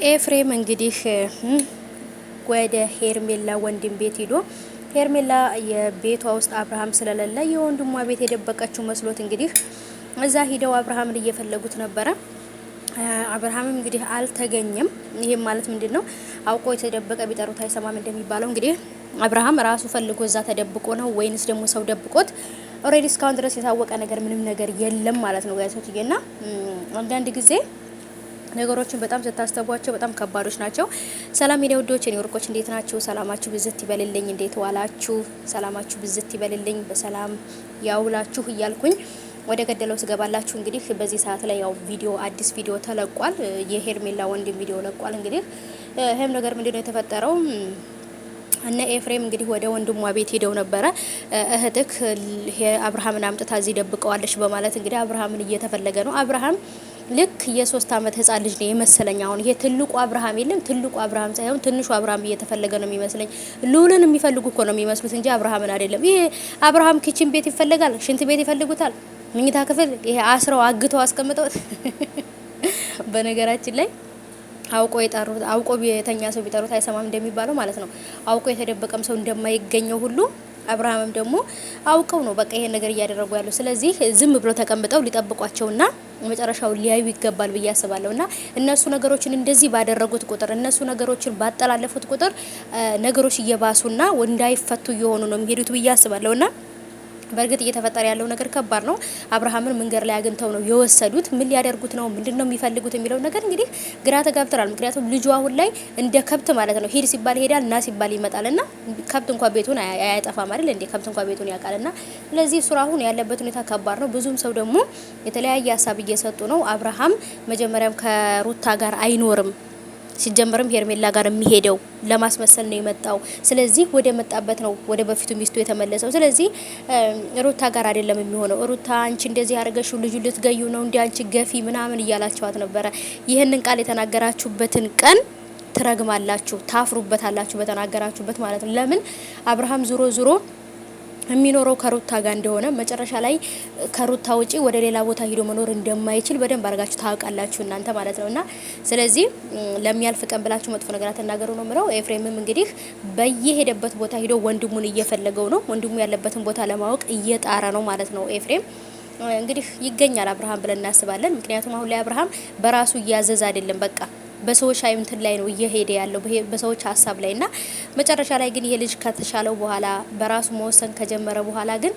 ኤፍሬም እንግዲህ ወደ ሄርሜላ ወንድም ቤት ሄዶ ሄርሜላ የቤቷ ውስጥ አብርሃም ስለሌለ የወንድሟ ቤት የደበቀችው መስሎት እንግዲህ እዛ ሂደው አብርሃምን እየፈለጉት ነበረ። አብርሃምም እንግዲህ አልተገኘም። ይሄም ማለት ምንድነው? አውቆ የተደበቀ ቢጠሩት አይሰማም እንደሚባለው እንግዲህ አብርሃም ራሱ ፈልጎ እዛ ተደብቆ ነው ወይንስ ደግሞ ሰው ደብቆት? ኦሬዲ እስካሁን ድረስ የታወቀ ነገር ምንም ነገር የለም ማለት ነው ጋይሶችዬና አንዳንድ ጊዜ ነገሮችን በጣም ስታስተቧቸው በጣም ከባዶች ናቸው። ሰላም የኔ ውዶች የኔ ወርቆች እንዴት ናችሁ? ሰላማችሁ ብዝት ይበልልኝ። እንዴት ዋላችሁ? ሰላማችሁ ብዝት ይበልልኝ፣ በሰላም ያውላችሁ እያልኩኝ ወደ ገደለው ስገባላችሁ እንግዲህ በዚህ ሰዓት ላይ ያው አዲስ ቪዲዮ ተለቋል። የሄርሜላ ወንድም ቪዲዮ ለቋል። እንግዲህ ይሄም ነገር ምንድነው የተፈጠረው? እነ ኤፍሬም እንግዲህ ወደ ወንድሟ ቤት ሄደው ነበረ። እህትክ አብርሃምን አምጥታ እዚህ ደብቀዋለች በማለት እንግዲህ አብርሃምን እየተፈለገ ነው። አብርሃም ልክ የ3 አመት ህጻን ልጅ ነው የመሰለኝ። አሁን ይሄ ትልቁ አብርሃም የለም፣ ትልቁ አብርሃም ሳይሆን ትንሹ አብርሃም እየተፈለገ ነው የሚመስለኝ። ሉልን የሚፈልጉ እኮ ነው የሚመስሉት እንጂ አብርሃምን አይደለም። ይሄ አብርሃም ኪችን ቤት ይፈልጋል፣ ሽንት ቤት ይፈልጉታል፣ መኝታ ክፍል ይሄ አስረው አግተው አስቀምጠውት በነገራችን ላይ አውቆ የተኛ ሰው ቢጠሩት አይሰማም እንደሚባለው ማለት ነው። አውቆ የተደበቀም ሰው እንደማይገኘው ሁሉ አብርሃምም ደግሞ አውቀው ነው በቃ ይሄን ነገር እያደረጉ ያለው። ስለዚህ ዝም ብሎ ተቀምጠው ሊጠብቋቸውና መጨረሻው ሊያዩ ይገባል ብዬ አስባለሁና እነሱ ነገሮችን እንደዚህ ባደረጉት ቁጥር እነሱ ነገሮችን ባጠላለፉት ቁጥር ነገሮች እየባሱና እንዳይፈቱ እየሆኑ ነው የሚሄዱት ብዬ አስባለሁና በእርግጥ እየተፈጠረ ያለው ነገር ከባድ ነው። አብርሃምን መንገድ ላይ አግኝተው ነው የወሰዱት። ምን ሊያደርጉት ነው? ምንድነው የሚፈልጉት የሚለው ነገር እንግዲህ ግራ ተጋብተናል። ምክንያቱም ልጁ አሁን ላይ እንደ ከብት ማለት ነው። ሂድ ሲባል ይሄዳል፣ ና ሲባል ይመጣልና ከብት እንኳን ቤቱን አያጠፋም አይደል እንዴ? ከብት እንኳን ቤቱን ያውቃልና ስለዚህ ሱራ አሁን ያለበት ሁኔታ ከባድ ነው። ብዙም ሰው ደግሞ የተለያየ ሀሳብ እየሰጡ ነው። አብርሃም መጀመሪያም ከሩታ ጋር አይኖርም፣ ሲጀመርም ሄርሜላ ጋር የሚሄደው ለማስመሰል ነው የመጣው። ስለዚህ ወደ መጣበት ነው ወደ በፊቱ ሚስቱ የተመለሰው። ስለዚህ ሩታ ጋር አይደለም የሚሆነው። ሩታ አንቺ እንደዚህ ያደረገሽው ልጁ ልትገዩ ነው እንዴ? አንቺ ገፊ ምናምን እያላችኋት ነበረ። ይህንን ቃል የተናገራችሁበትን ቀን ትረግማላችሁ፣ ታፍሩበታላችሁ በተናገራችሁበት ማለት ነው። ለምን አብርሃም ዙሮ የሚኖረው ከሩታ ጋር እንደሆነ መጨረሻ ላይ ከሩታ ውጪ ወደ ሌላ ቦታ ሄዶ መኖር እንደማይችል በደንብ አድርጋችሁ ታውቃላችሁ እናንተ ማለት ነውና ስለዚህ ለሚያልፍ ቀን ብላችሁ መጥፎ ነገር አትናገሩ ነው ምለው። ኤፍሬምም እንግዲህ በየሄደበት ቦታ ሄዶ ወንድሙን እየፈለገው ነው። ወንድሙ ያለበትን ቦታ ለማወቅ እየጣረ ነው ማለት ነው። ኤፍሬም እንግዲህ ይገኛል አብርሃም ብለን እናስባለን። ምክንያቱም አሁን ላይ አብርሃም በራሱ እያዘዝ አይደለም፣ በቃ በሰዎች አይምትን ላይ ነው እየሄደ ያለው በሰዎች ሀሳብ ላይና መጨረሻ ላይ ግን ይሄ ልጅ ከተሻለው በኋላ በራሱ መወሰን ከጀመረ በኋላ ግን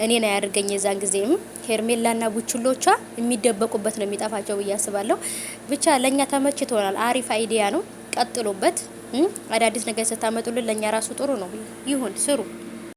እኔን አያድርገኝ የዛን ጊዜም ሄርሜላና ቡችሎቿ የሚደበቁበት ነው የሚጠፋቸው ብዬ አስባለሁ። ብቻ ለኛ ተመችቶናል። አሪፍ አይዲያ ነው፣ ቀጥሎበት። አዳዲስ ነገር ስታመጡልን ለኛ ራሱ ጥሩ ነው። ይሁን ስሩ።